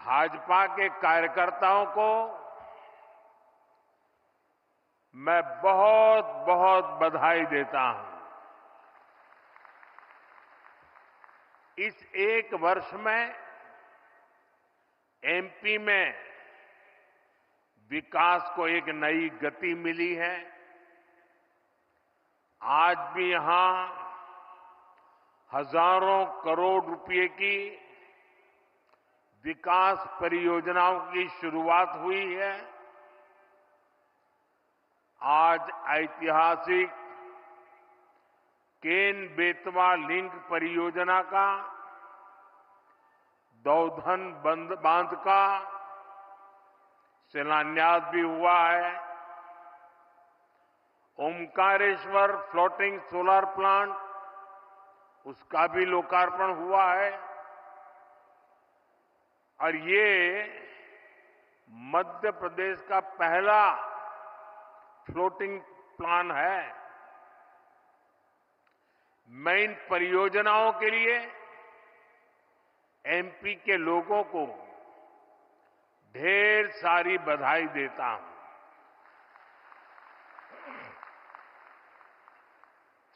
भाजपा के कार्यकर्ताओं को मैं बहुत बहुत बधाई देता हूं। इस एक वर्ष में एमपी में विकास को एक नई गति मिली है। आज भी यहां हजारों करोड़ रुपए की विकास परियोजनाओं की शुरुआत हुई है। आज ऐतिहासिक केन बेतवा लिंक परियोजना का दौधन बांध का शिलान्यास भी हुआ है। ओमकारेश्वर फ्लोटिंग सोलर प्लांट, उसका भी लोकार्पण हुआ है। और ये मध्य प्रदेश का पहला फ्लोटिंग प्लांट है। मैं इन परियोजनाओं के लिए एमपी के लोगों को ढेर सारी बधाई देता हूं।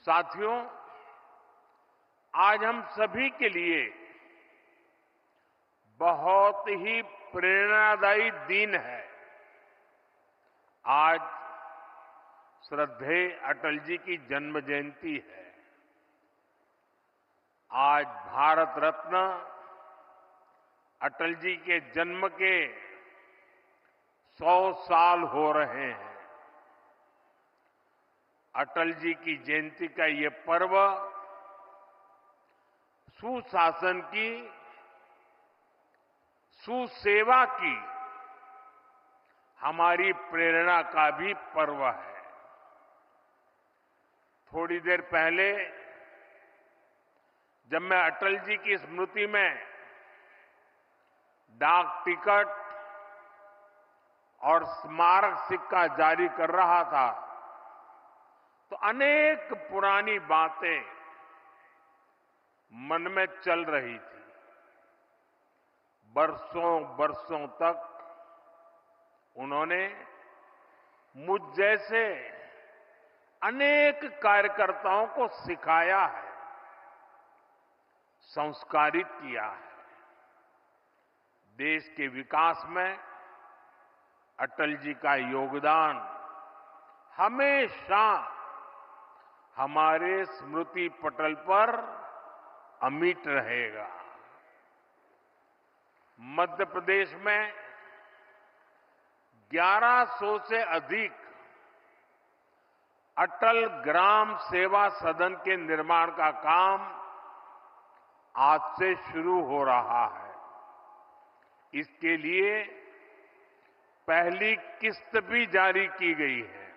साथियों, आज हम सभी के लिए बहुत ही प्रेरणादायी दिन है। आज श्रद्धेय अटल जी की जन्म जयंती है। आज भारत रत्न अटल जी के जन्म के 100 साल हो रहे हैं। अटल जी की जयंती का ये पर्व सुशासन की, सुसेवा की हमारी प्रेरणा का भी पर्व है। थोड़ी देर पहले जब मैं अटल जी की स्मृति में डाक टिकट और स्मारक सिक्का जारी कर रहा था, तो अनेक पुरानी बातें मन में चल रही थी। बरसों बरसों तक उन्होंने मुझ जैसे अनेक कार्यकर्ताओं को सिखाया है, संस्कारित किया है। देश के विकास में अटल जी का योगदान हमेशा हमारे स्मृति पटल पर अमिट रहेगा। मध्य प्रदेश में 1100 से अधिक अटल ग्राम सेवा सदन के निर्माण का काम आज से शुरू हो रहा है। इसके लिए पहली किस्त भी जारी की गई है।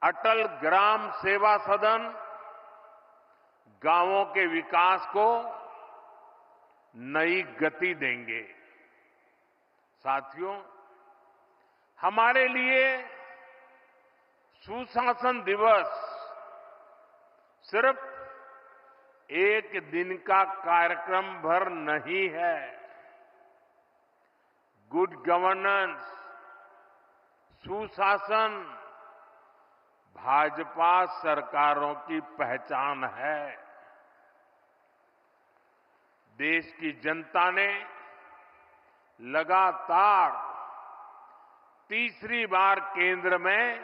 अटल ग्राम सेवा सदन गांवों के विकास को नई गति देंगे। साथियों, हमारे लिए सुशासन दिवस सिर्फ एक दिन का कार्यक्रम भर नहीं है। गुड गवर्नेंस, सुशासन भाजपा सरकारों की पहचान है। देश की जनता ने लगातार तीसरी बार केंद्र में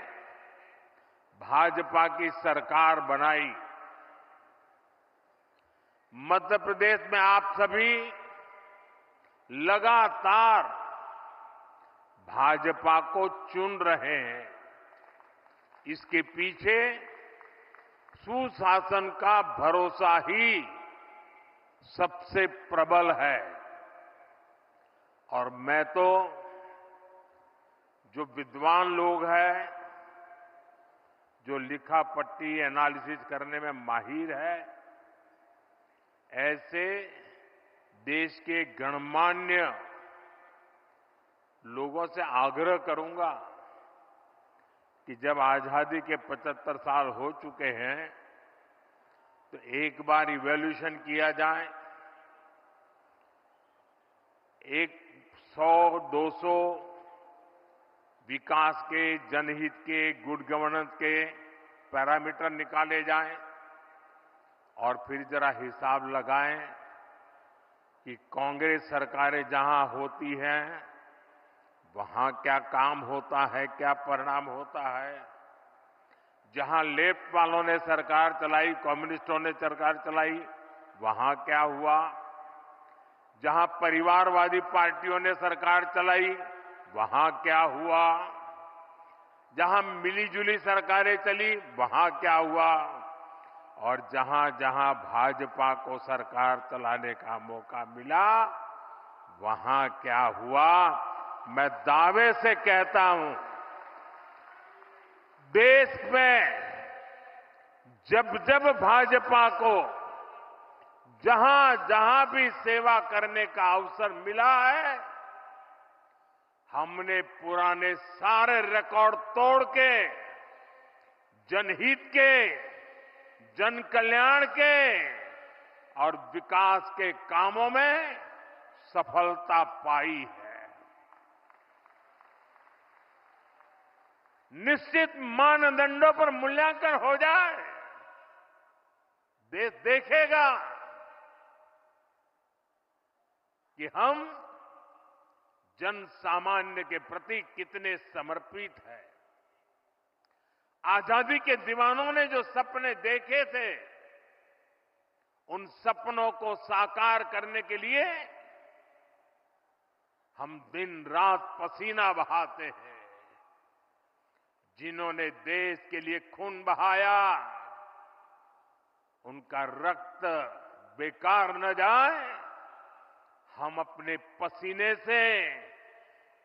भाजपा की सरकार बनाई। मध्य प्रदेश में आप सभी लगातार भाजपा को चुन रहे हैं। इसके पीछे सुशासन का भरोसा ही सबसे प्रबल है। और मैं तो जो विद्वान लोग हैं, जो लिखा पट्टी एनालिसिस करने में माहिर है, ऐसे देश के गणमान्य लोगों से आग्रह करूंगा कि जब आजादी के 75 साल हो चुके हैं तो एक बार इवैल्यूएशन किया जाए एक 100-200 विकास के, जनहित के, गुड गवर्नेंस के पैरामीटर निकाले जाएं और फिर जरा हिसाब लगाएं कि कांग्रेस सरकारें जहां होती हैं वहां क्या काम होता है, क्या परिणाम होता है। जहां लेफ्ट वालों ने सरकार चलाई, कम्युनिस्टों ने सरकार चलाई, वहां क्या हुआ। जहां परिवारवादी पार्टियों ने सरकार चलाई, वहां क्या हुआ। जहां मिलीजुली सरकारें चली, वहां क्या हुआ। और जहां जहां भाजपा को सरकार चलाने का मौका मिला, वहां क्या हुआ। मैं दावे से कहता हूं, देश में जब जब भाजपा को जहां जहां भी सेवा करने का अवसर मिला है, हमने पुराने सारे रिकॉर्ड तोड़ के जनहित के, जन कल्याण के और विकास के कामों में सफलता पाई है। निश्चित मानदंडों पर मूल्यांकन हो जाए, देश देखेगा कि हम जन सामान्य के प्रति कितने समर्पित हैं। आजादी के दीवानों ने जो सपने देखे थे, उन सपनों को साकार करने के लिए हम दिन रात पसीना बहाते हैं। जिन्होंने देश के लिए खून बहाया, उनका रक्त बेकार न जाए, हम अपने पसीने से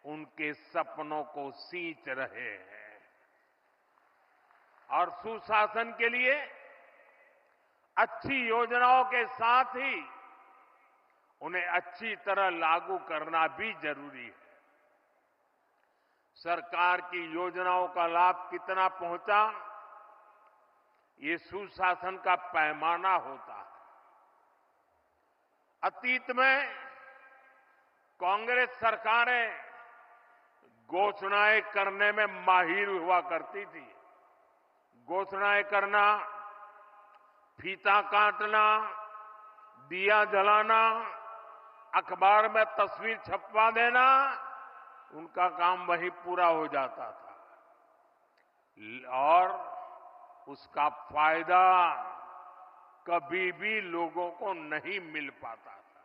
उनके सपनों को सींच रहे हैं। और सुशासन के लिए अच्छी योजनाओं के साथ ही उन्हें अच्छी तरह लागू करना भी जरूरी है। सरकार की योजनाओं का लाभ कितना पहुंचा, ये सुशासन का पैमाना होता है। अतीत में कांग्रेस सरकारें घोषणाएं करने में माहिर हुआ करती थी। घोषणाएं करना, फीता काटना, दिया जलाना, अखबार में तस्वीर छपवा देना, उनका काम वहीं पूरा हो जाता था और उसका फायदा कभी भी लोगों को नहीं मिल पाता था।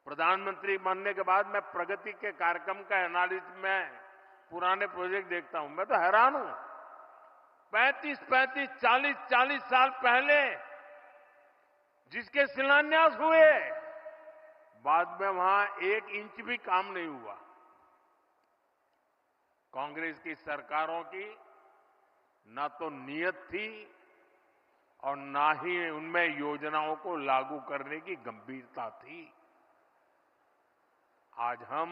प्रधानमंत्री बनने के बाद मैं प्रगति के कार्यक्रम का एनालिसिस में पुराने प्रोजेक्ट देखता हूं, मैं तो हैरान हूं। 35, 40 साल पहले जिसके शिलान्यास हुए, बाद में वहां 1 इंच भी काम नहीं हुआ। कांग्रेस की सरकारों की ना तो नीयत थी और ना ही उनमें योजनाओं को लागू करने की गंभीरता थी। आज हम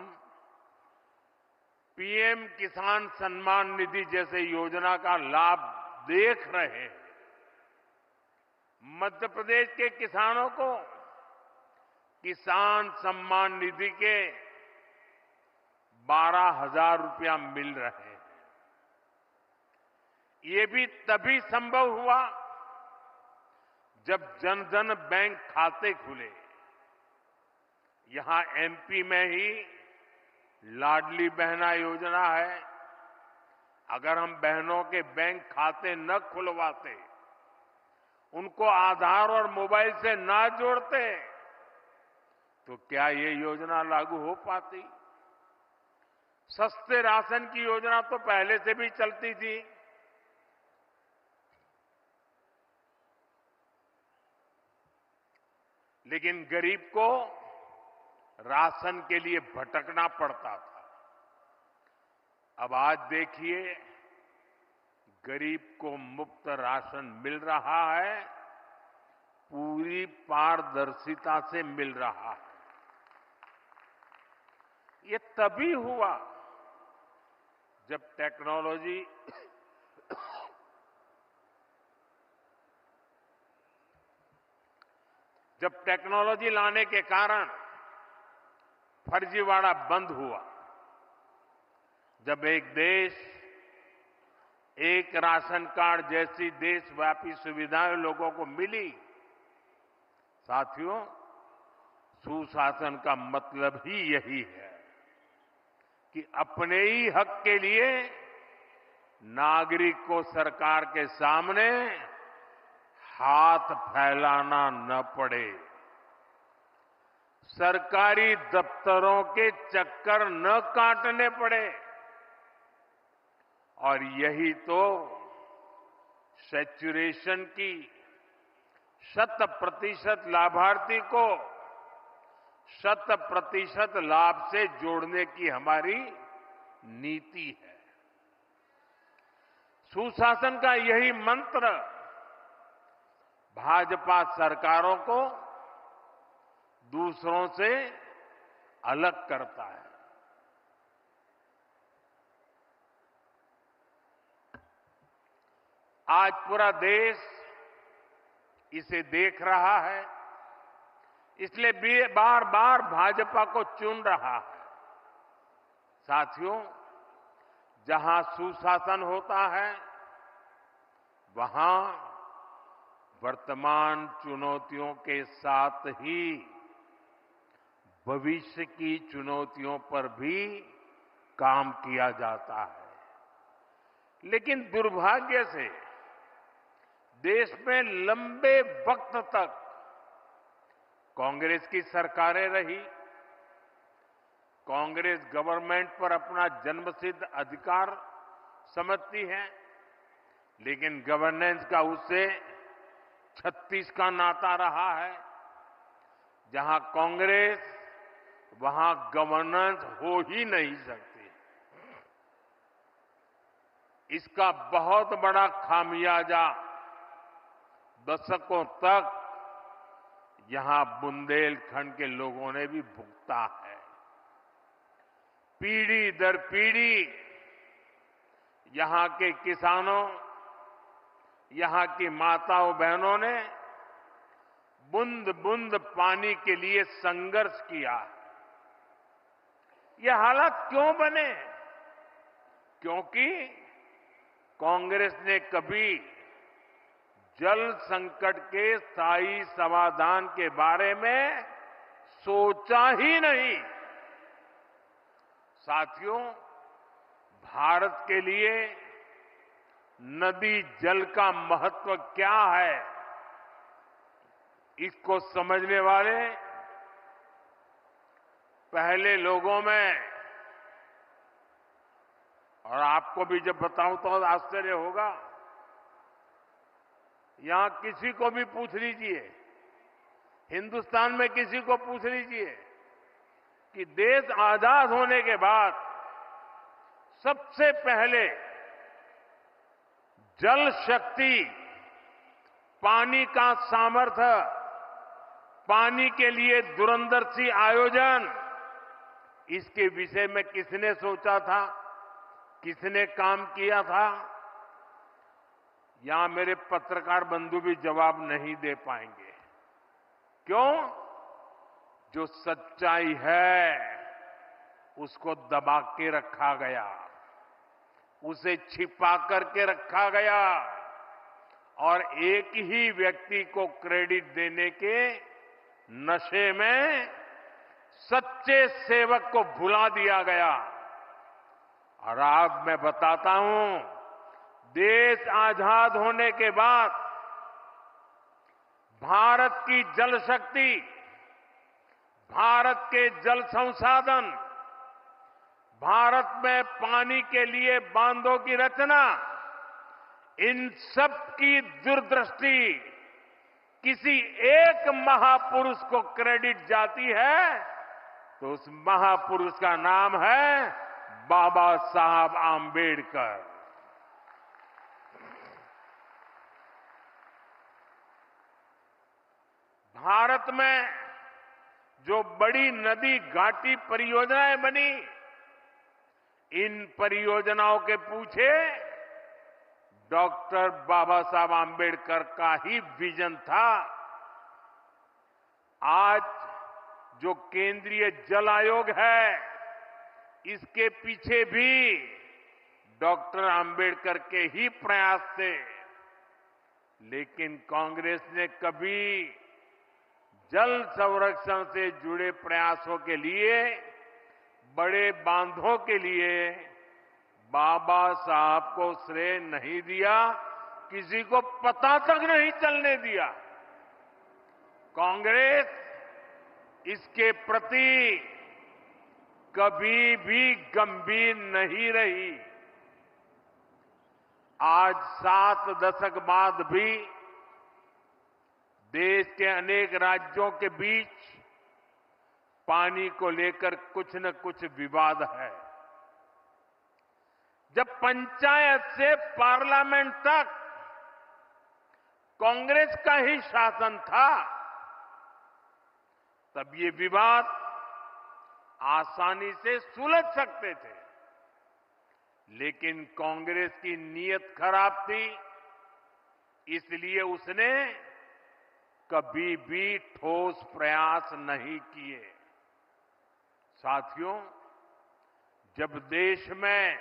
पीएम किसान सम्मान निधि जैसे योजना का लाभ देख रहे हैं। मध्य प्रदेश के किसानों को किसान सम्मान निधि के 12,000 रुपया मिल रहे हैं। ये भी तभी संभव हुआ जब जन धन बैंक खाते खुले। यहां एमपी में ही लाडली बहना योजना है। अगर हम बहनों के बैंक खाते न खुलवाते, उनको आधार और मोबाइल से ना जोड़ते, तो क्या ये योजना लागू हो पाती। सस्ते राशन की योजना तो पहले से भी चलती थी। लेकिन गरीब को राशन के लिए भटकना पड़ता था। अब आज देखिए, गरीब को मुफ्त राशन मिल रहा है, पूरी पारदर्शिता से मिल रहा है। ये तभी हुआ जब टेक्नोलॉजी लाने के कारण फर्जीवाड़ा बंद हुआ। जब एक देश एक राशन कार्ड जैसी देशव्यापी सुविधाएं लोगों को मिली, साथियों, सुशासन का मतलब ही यही है कि अपने ही हक के लिए नागरिक को सरकार के सामने हाथ फैलाना न पड़े, सरकारी दफ्तरों के चक्कर न काटने पड़े। और यही तो सैचुरेशन की 100% लाभार्थी को 100% लाभ से जोड़ने की हमारी नीति है। सुशासन का यही मंत्र भाजपा सरकारों को दूसरों से अलग करता है। आज पूरा देश इसे देख रहा है, इसलिए बार बार भाजपा को चुन रहा है। साथियों, जहां सुशासन होता है, वहां वर्तमान चुनौतियों के साथ ही भविष्य की चुनौतियों पर भी काम किया जाता है। लेकिन दुर्भाग्य से देश में लंबे वक्त तक कांग्रेस की सरकारें रही। कांग्रेस गवर्नमेंट पर अपना जन्मसिद्ध अधिकार समझती है, लेकिन गवर्नेंस का उससे 36 का नाता रहा है। जहां कांग्रेस, वहां गवर्नेंस हो ही नहीं सकती। इसका बहुत बड़ा खामियाजा दशकों तक यहां बुंदेलखंड के लोगों ने भी भुगता है। पीढ़ी दर पीढ़ी यहां के किसानों, यहां की माताओं बहनों ने बूंद बूंद पानी के लिए संघर्ष किया। ये हालात क्यों बने? क्योंकि कांग्रेस ने कभी जल संकट के स्थायी समाधान के बारे में सोचा ही नहीं। साथियों, भारत के लिए नदी जल का महत्व क्या है, इसको समझने वाले पहले लोगों में, और आपको भी जब बताऊं तो आश्चर्य होगा, यहां किसी को भी पूछ लीजिए, हिंदुस्तान में किसी को पूछ लीजिए कि देश आजाद होने के बाद सबसे पहले जल शक्ति, पानी का सामर्थ्य, पानी के लिए दूरंदर्शी आयोजन, इसके विषय में किसने सोचा था, किसने काम किया था? यहां मेरे पत्रकार बंधु भी जवाब नहीं दे पाएंगे। क्यों? जो सच्चाई है उसको दबा के रखा गया, उसे छिपा करके रखा गया और एक ही व्यक्ति को क्रेडिट देने के नशे में सच्चे सेवक को भुला दिया गया। और आज मैं बताता हूं, देश आजाद होने के बाद भारत की जल शक्ति, भारत के जल संसाधन, भारत में पानी के लिए बांधों की रचना, इन सब की दूरदृष्टि किसी एक महापुरुष को क्रेडिट जाती है तो उस महापुरुष का नाम है बाबा साहब आंबेडकर। भारत में जो बड़ी नदी घाटी परियोजनाएं बनी, इन परियोजनाओं के पीछे डॉक्टर बाबा साहब आंबेडकर का ही विजन था। आज जो केंद्रीय जल आयोग है, इसके पीछे भी डॉक्टर आंबेडकर के ही प्रयास थे। लेकिन कांग्रेस ने कभी जल संरक्षण से जुड़े प्रयासों के लिए, बड़े बांधों के लिए बाबा साहब को श्रेय नहीं दिया, किसी को पता तक नहीं चलने दिया। कांग्रेस इसके प्रति कभी भी गंभीर नहीं रही। आज 7 दशक बाद भी देश के अनेक राज्यों के बीच पानी को लेकर कुछ न कुछ विवाद है। जब पंचायत से पार्लियामेंट तक कांग्रेस का ही शासन था, तब ये विवाद आसानी से सुलझ सकते थे। लेकिन कांग्रेस की नीयत खराब थी, इसलिए उसने कभी भी ठोस प्रयास नहीं किए। साथियों, जब देश में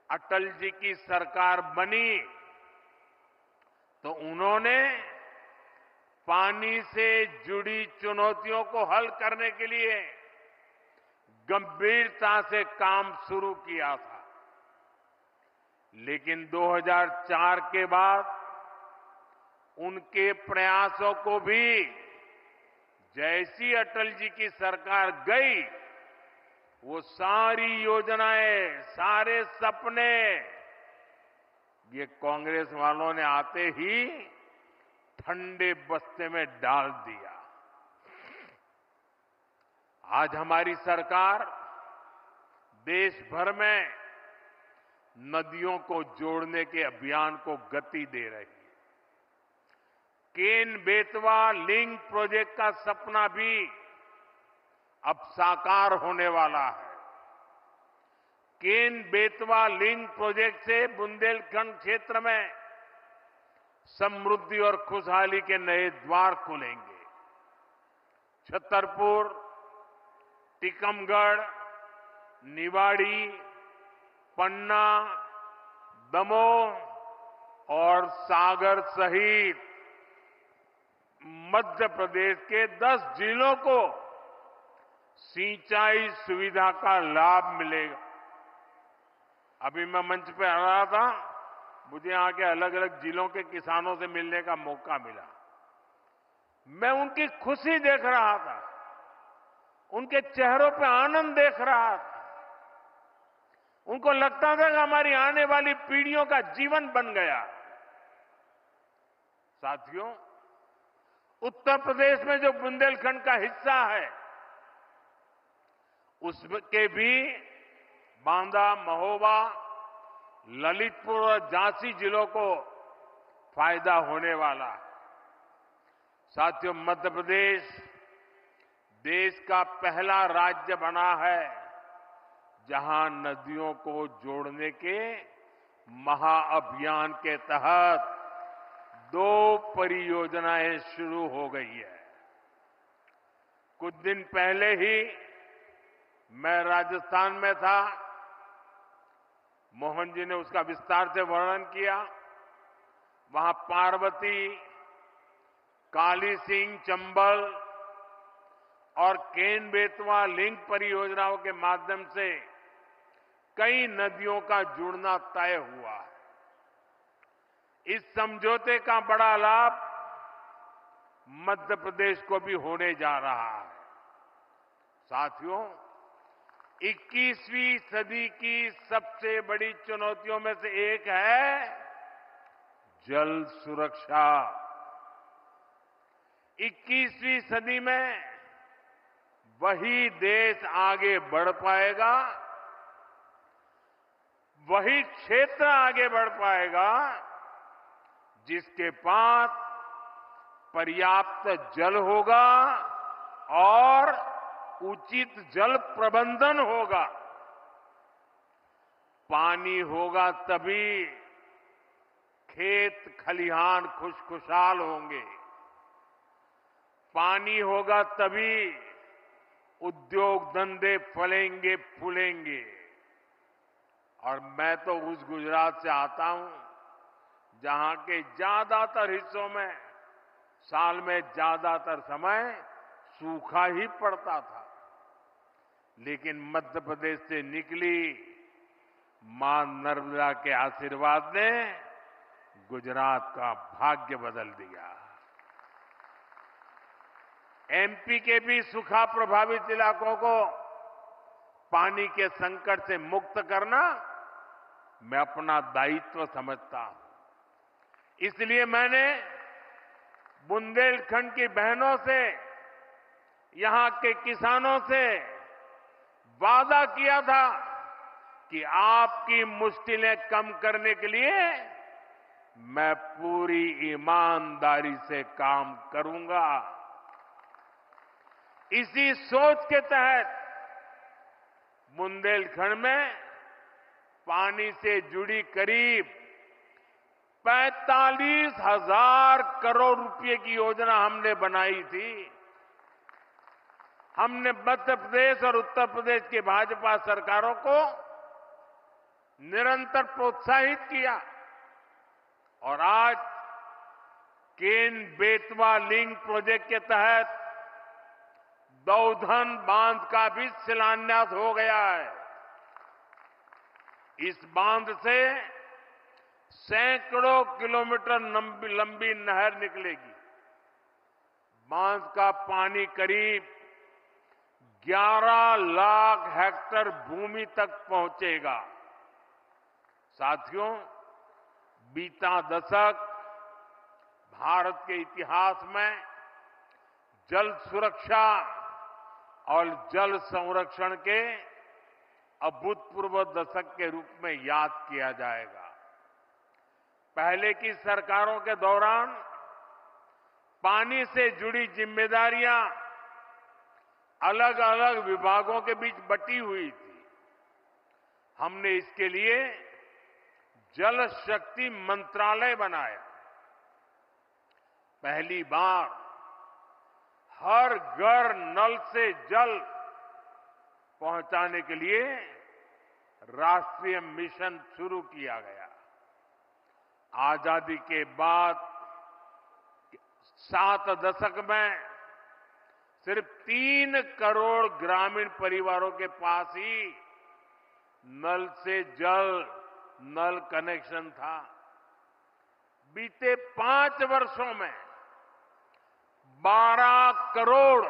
अटल जी की सरकार बनी, तो उन्होंने पानी से जुड़ी चुनौतियों को हल करने के लिए गंभीरता से काम शुरू किया था। लेकिन 2004 के बाद उनके प्रयासों को भी, जैसी अटल जी की सरकार गई, वो सारी योजनाएं, सारे सपने ये कांग्रेस वालों ने आते ही ठंडे बस्ते में डाल दिया। आज हमारी सरकार देश भर में नदियों को जोड़ने के अभियान को गति दे रही है। केन बेतवा लिंक प्रोजेक्ट का सपना भी अब साकार होने वाला है। केन बेतवा लिंक प्रोजेक्ट से बुंदेलखंड क्षेत्र में समृद्धि और खुशहाली के नए द्वार खुलेंगे। छतरपुर, टीकमगढ़, निवाड़ी, पन्ना, दमोह और सागर सहित मध्य प्रदेश के 10 जिलों को सिंचाई सुविधा का लाभ मिलेगा। अभी मैं मंच पे आ रहा था, मुझे यहाँ के अलग अलग जिलों के किसानों से मिलने का मौका मिला। मैं उनकी खुशी देख रहा था, उनके चेहरों पे आनंद देख रहा था। उनको लगता था कि हमारी आने वाली पीढ़ियों का जीवन बन गया। साथियों, उत्तर प्रदेश में जो बुंदेलखंड का हिस्सा है, उसके भी बांदा, महोबा, ललितपुर और झांसी जिलों को फायदा होने वाला है। साथियों, मध्य प्रदेश देश का पहला राज्य बना है जहां नदियों को जोड़ने के महाअभियान के तहत 2 परियोजनाएं शुरू हो गई है। कुछ दिन पहले ही मैं राजस्थान में था। मोहन जी ने उसका विस्तार से वर्णन किया। वहां पार्वती, काली सिंह, चंबल और केन बेतवा लिंक परियोजनाओं के माध्यम से कई नदियों का जुड़ना तय हुआ है। इस समझौते का बड़ा लाभ मध्य प्रदेश को भी होने जा रहा है। साथियों, 21वीं सदी की सबसे बड़ी चुनौतियों में से एक है जल सुरक्षा। 21वीं सदी में वही देश आगे बढ़ पाएगा, वही क्षेत्र आगे बढ़ पाएगा जिसके पास पर्याप्त जल होगा और उचित जल प्रबंधन होगा। पानी होगा तभी खेत खलिहान खुशखुशाल होंगे। पानी होगा तभी उद्योग धंधे फलेंगे फूलेंगे। और मैं तो उस गुजरात से आता हूं जहां के ज्यादातर हिस्सों में साल में ज्यादातर समय सूखा ही पड़ता था। लेकिन मध्य प्रदेश से निकली मां नर्मदा के आशीर्वाद ने गुजरात का भाग्य बदल दिया। एमपी के भी सूखा प्रभावित इलाकों को पानी के संकट से मुक्त करना मैं अपना दायित्व समझता हूं। इसलिए मैंने बुंदेलखंड की बहनों से, यहां के किसानों से वादा किया था कि आपकी मुश्किलें कम करने के लिए मैं पूरी ईमानदारी से काम करूंगा। इसी सोच के तहत बुंदेलखंड में पानी से जुड़ी करीब 45,000 करोड़ रुपए की योजना हमने बनाई थी। हमने मध्य प्रदेश और उत्तर प्रदेश की भाजपा सरकारों को निरंतर प्रोत्साहित किया और आज केन बेतवा लिंक प्रोजेक्ट के तहत दौधन बांध का भी शिलान्यास हो गया है। इस बांध से सैकड़ों किलोमीटर लंबी नहर निकलेगी। बांध का पानी करीब 11 लाख हेक्टेयर भूमि तक पहुंचेगा। साथियों, बीता दशक भारत के इतिहास में जल सुरक्षा और जल संरक्षण के अभूतपूर्व दशक के रूप में याद किया जाएगा। पहले की सरकारों के दौरान पानी से जुड़ी जिम्मेदारियां अलग अलग विभागों के बीच बटी हुई थी। हमने इसके लिए जल शक्ति मंत्रालय बनाया। पहली बार हर घर नल से जल पहुंचाने के लिए राष्ट्रीय मिशन शुरू किया गया। आजादी के बाद 7 दशक में सिर्फ 3 करोड़ ग्रामीण परिवारों के पास ही नल से जल नल कनेक्शन था। बीते 5 वर्षों में 12 करोड़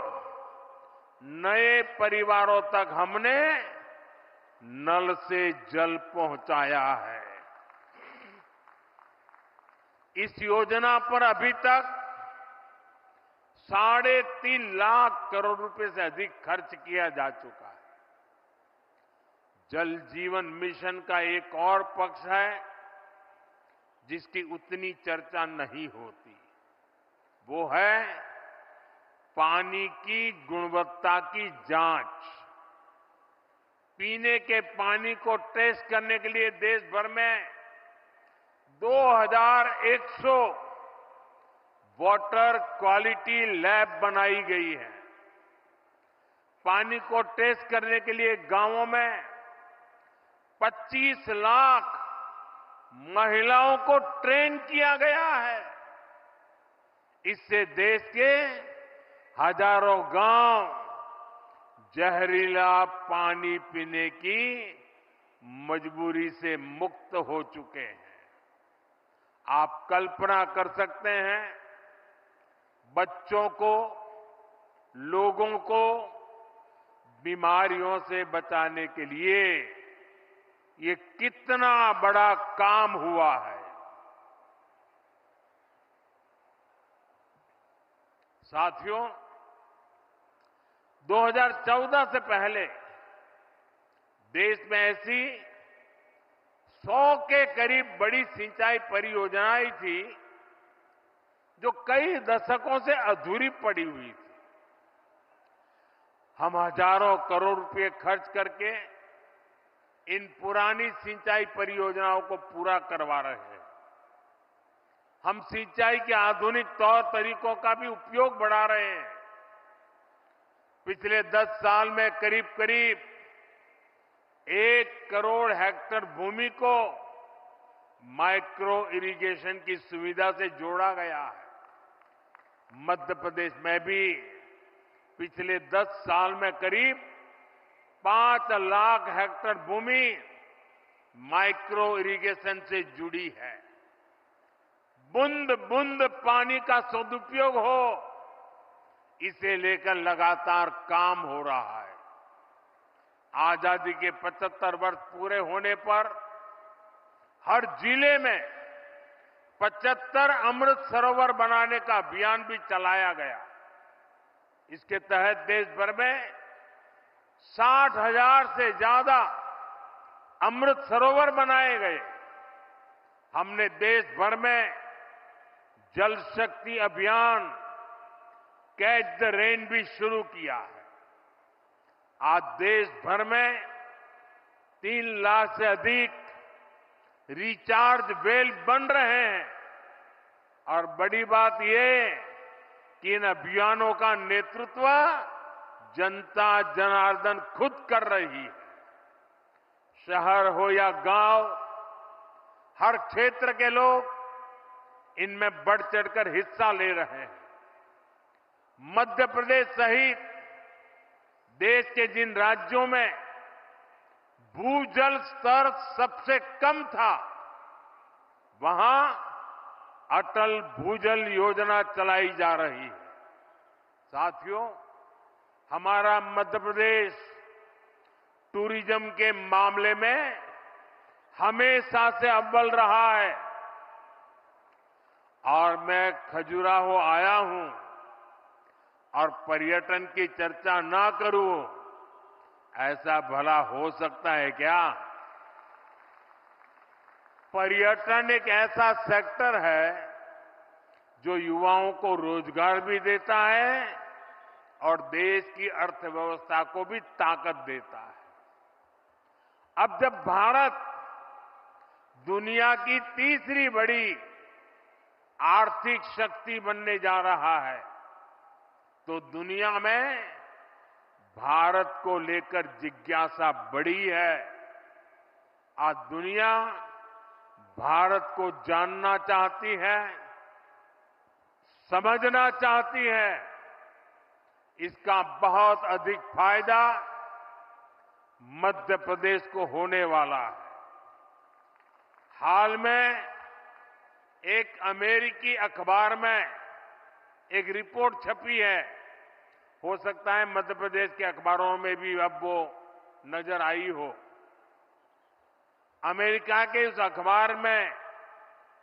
नए परिवारों तक हमने नल से जल पहुंचाया है। इस योजना पर अभी तक 3.5 लाख करोड़ रुपए से अधिक खर्च किया जा चुका है। जल जीवन मिशन का एक और पक्ष है जिसकी उतनी चर्चा नहीं होती, वो है पानी की गुणवत्ता की जांच। पीने के पानी को टेस्ट करने के लिए देश भर में 2100 वाटर क्वालिटी लैब बनाई गई है। पानी को टेस्ट करने के लिए गांवों में 25 लाख महिलाओं को ट्रेन किया गया है। इससे देश के हजारों गांव जहरीला पानी पीने की मजबूरी से मुक्त हो चुके हैं। आप कल्पना कर सकते हैं, बच्चों को, लोगों को बीमारियों से बचाने के लिए ये कितना बड़ा काम हुआ है। साथियों, 2014 से पहले देश में ऐसी 100 के करीब बड़ी सिंचाई परियोजनाएं थी जो कई दशकों से अधूरी पड़ी हुई थी। हम हजारों करोड़ रुपए खर्च करके इन पुरानी सिंचाई परियोजनाओं को पूरा करवा रहे हैं। हम सिंचाई के आधुनिक तौर तरीकों का भी उपयोग बढ़ा रहे हैं। पिछले 10 साल में करीब करीब 1 करोड़ हेक्टेयर भूमि को माइक्रो इरिगेशन की सुविधा से जोड़ा गया है। मध्य प्रदेश में भी पिछले 10 साल में करीब 5 लाख हेक्टेयर भूमि माइक्रो इरिगेशन से जुड़ी है। बूंद बूंद पानी का सदुपयोग हो, इसे लेकर लगातार काम हो रहा है। आजादी के 75 वर्ष पूरे होने पर हर जिले में 75 अमृत सरोवर बनाने का अभियान भी चलाया गया। इसके तहत देश भर में 60,000 से ज्यादा अमृत सरोवर बनाए गए। हमने देश भर में जल शक्ति अभियान कैच द रेन भी शुरू किया है। आज देश भर में 3 लाख से अधिक रिचार्ज वेल बन रहे हैं और बड़ी बात यह कि इन अभियानों का नेतृत्व जनता जनार्दन खुद कर रही है। शहर हो या गांव, हर क्षेत्र के लोग इनमें बढ़ चढ़कर हिस्सा ले रहे हैं। मध्य प्रदेश सहित देश के जिन राज्यों में भूजल स्तर सबसे कम था, वहां अटल भूजल योजना चलाई जा रही है। साथियों, हमारा मध्य प्रदेश टूरिज्म के मामले में हमेशा से अव्वल रहा है और मैं खजुराहो आया हूं और पर्यटन की चर्चा ना करूं, ऐसा भला हो सकता है क्या? पर्यटन एक ऐसा सेक्टर है जो युवाओं को रोजगार भी देता है और देश की अर्थव्यवस्था को भी ताकत देता है। अब जब भारत दुनिया की तीसरी बड़ी आर्थिक शक्ति बनने जा रहा है, तो दुनिया में भारत को लेकर जिज्ञासा बढ़ी है। आज दुनिया भारत को जानना चाहती है, समझना चाहती है। इसका बहुत अधिक फायदा मध्य प्रदेश को होने वाला है। हाल में एक अमेरिकी अखबार में एक रिपोर्ट छपी है, हो सकता है मध्य प्रदेश के अखबारों में भी अब वो नजर आई हो। अमेरिका के उस अखबार में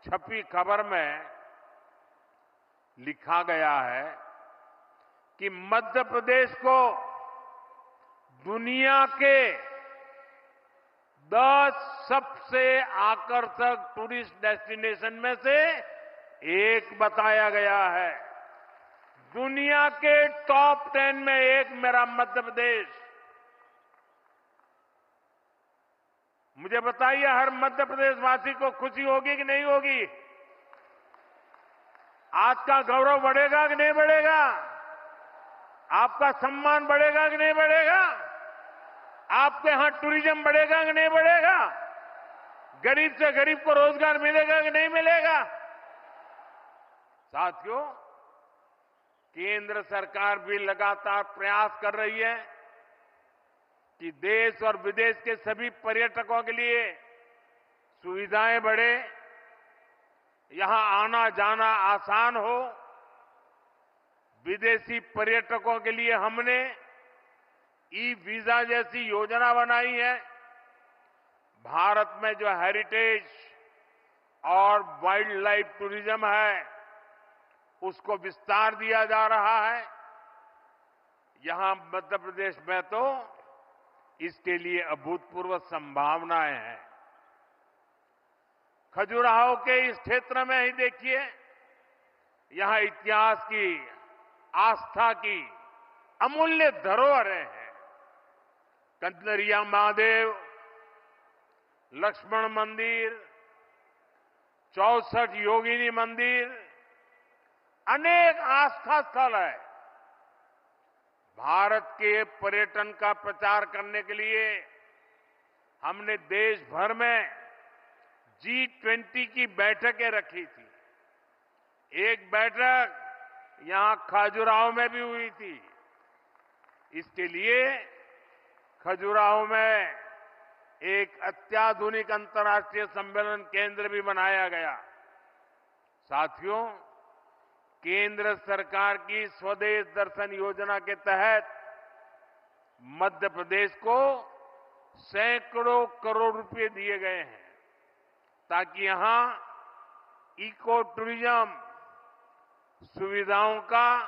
छपी खबर में लिखा गया है कि मध्य प्रदेश को दुनिया के 10 सबसे आकर्षक टूरिस्ट डेस्टिनेशन में से एक बताया गया है। दुनिया के टॉप 10 में एक मेरा मध्य प्रदेश। मुझे बताइए, हर मध्य प्रदेश वासी को खुशी होगी कि नहीं होगी? आज का गौरव बढ़ेगा कि नहीं बढ़ेगा? आपका सम्मान बढ़ेगा कि नहीं बढ़ेगा? आपके यहां टूरिज्म बढ़ेगा कि नहीं बढ़ेगा? गरीब से गरीब को रोजगार मिलेगा कि नहीं मिलेगा? साथियों, केंद्र सरकार भी लगातार प्रयास कर रही है कि देश और विदेश के सभी पर्यटकों के लिए सुविधाएं बढ़े, यहां आना जाना आसान हो। विदेशी पर्यटकों के लिए हमने ई वीजा जैसी योजना बनाई है। भारत में जो हेरिटेज और वाइल्ड लाइफ टूरिज्म है, उसको विस्तार दिया जा रहा है। यहां मध्य प्रदेश में तो इसके लिए अभूतपूर्व संभावनाएं हैं। खजुराहो के इस क्षेत्र में ही देखिए, यहां इतिहास की, आस्था की अमूल्य धरोहरें हैं। कंदरिया महादेव, लक्ष्मण मंदिर, 64 योगिनी मंदिर, अनेक आस्था स्थल है। भारत के पर्यटन का प्रचार करने के लिए हमने देश भर में G20 की बैठकें रखी थी। एक बैठक यहां खजुराहो में भी हुई थी। इसके लिए खजुराहो में एक अत्याधुनिक अंतर्राष्ट्रीय सम्मेलन केंद्र भी बनाया गया। साथियों, केंद्र सरकार की स्वदेश दर्शन योजना के तहत मध्य प्रदेश को सैकड़ों करोड़ रुपए दिए गए हैं ताकि यहां इको टूरिज्म सुविधाओं का,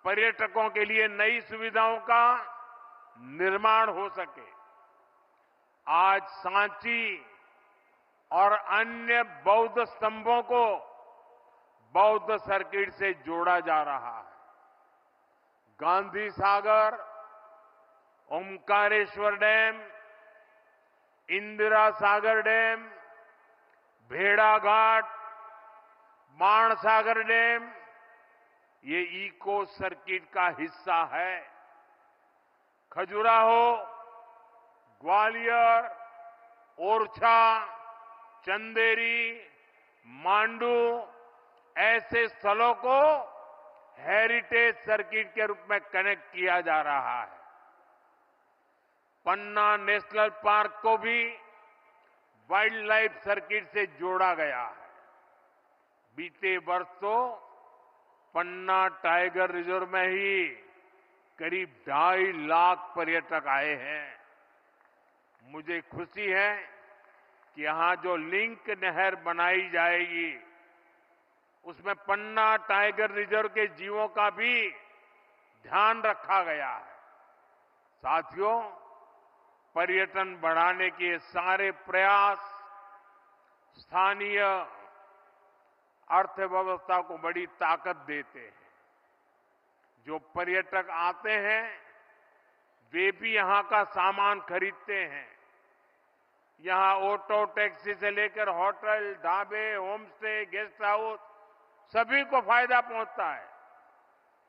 पर्यटकों के लिए नई सुविधाओं का निर्माण हो सके। आज सांची और अन्य बौद्ध स्तंभों को बौद्ध सर्किट से जोड़ा जा रहा है। गांधी सागर, ओमकारेश्वर डैम, इंदिरा सागर डैम, भेड़ाघाट, बाणसागर डैम, ये इको सर्किट का हिस्सा है। खजुराहो, ग्वालियर, ओरछा, चंदेरी, मांडू ऐसे स्थलों को हेरिटेज सर्किट के रूप में कनेक्ट किया जा रहा है। पन्ना नेशनल पार्क को भी वाइल्ड लाइफ सर्किट से जोड़ा गया है। बीते वर्ष तो पन्ना टाइगर रिजर्व में ही करीब 2.5 लाख पर्यटक आए हैं। मुझे खुशी है कि यहां जो लिंक नहर बनाई जाएगी उसमें पन्ना टाइगर रिजर्व के जीवों का भी ध्यान रखा गया है। साथियों, पर्यटन बढ़ाने के सारे प्रयास स्थानीय अर्थव्यवस्था को बड़ी ताकत देते हैं। जो पर्यटक आते हैं वे भी यहां का सामान खरीदते हैं। यहां ऑटो टैक्सी से लेकर होटल, ढाबे, होम स्टे, गेस्ट हाउस सभी को फायदा पहुंचता है।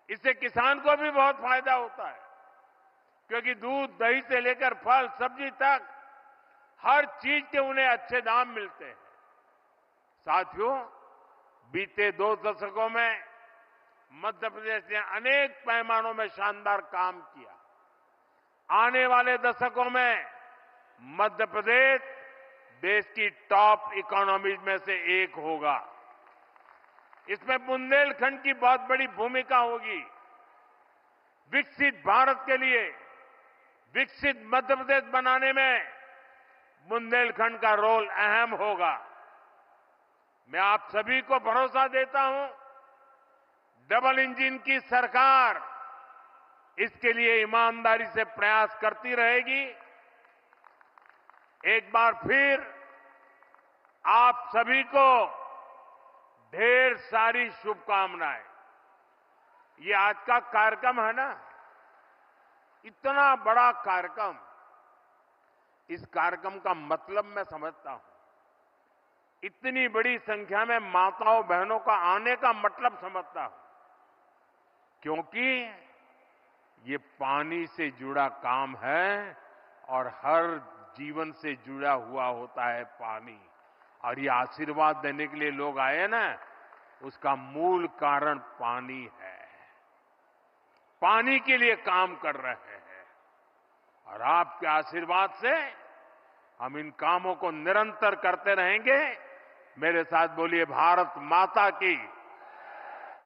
इससे किसान को भी बहुत फायदा होता है क्योंकि दूध, दही से लेकर फल, सब्जी तक हर चीज के उन्हें अच्छे दाम मिलते हैं। साथियों, बीते 2 दशकों में मध्य प्रदेश ने अनेक पैमानों में शानदार काम किया। आने वाले दशकों में मध्य प्रदेश देश की टॉप इकोनॉमीज में से एक होगा। इसमें बुंदेलखंड की बहुत बड़ी भूमिका होगी। विकसित भारत के लिए विकसित मध्य प्रदेश बनाने में बुंदेलखंड का रोल अहम होगा। मैं आप सभी को भरोसा देता हूं, डबल इंजन की सरकार इसके लिए ईमानदारी से प्रयास करती रहेगी। एक बार फिर आप सभी को ढेर सारी शुभकामनाएं। ये आज का कार्यक्रम है ना, इतना बड़ा कार्यक्रम, इस कार्यक्रम का मतलब मैं समझता हूं। इतनी बड़ी संख्या में माताओं बहनों का आने का मतलब समझता हूं, क्योंकि ये पानी से जुड़ा काम है और हर जीवन से जुड़ा हुआ होता है पानी। और ये आशीर्वाद देने के लिए लोग आए ना, उसका मूल कारण पानी है। पानी के लिए काम कर रहे हैं और आपके आशीर्वाद से हम इन कामों को निरंतर करते रहेंगे। मेरे साथ बोलिए, भारत माता की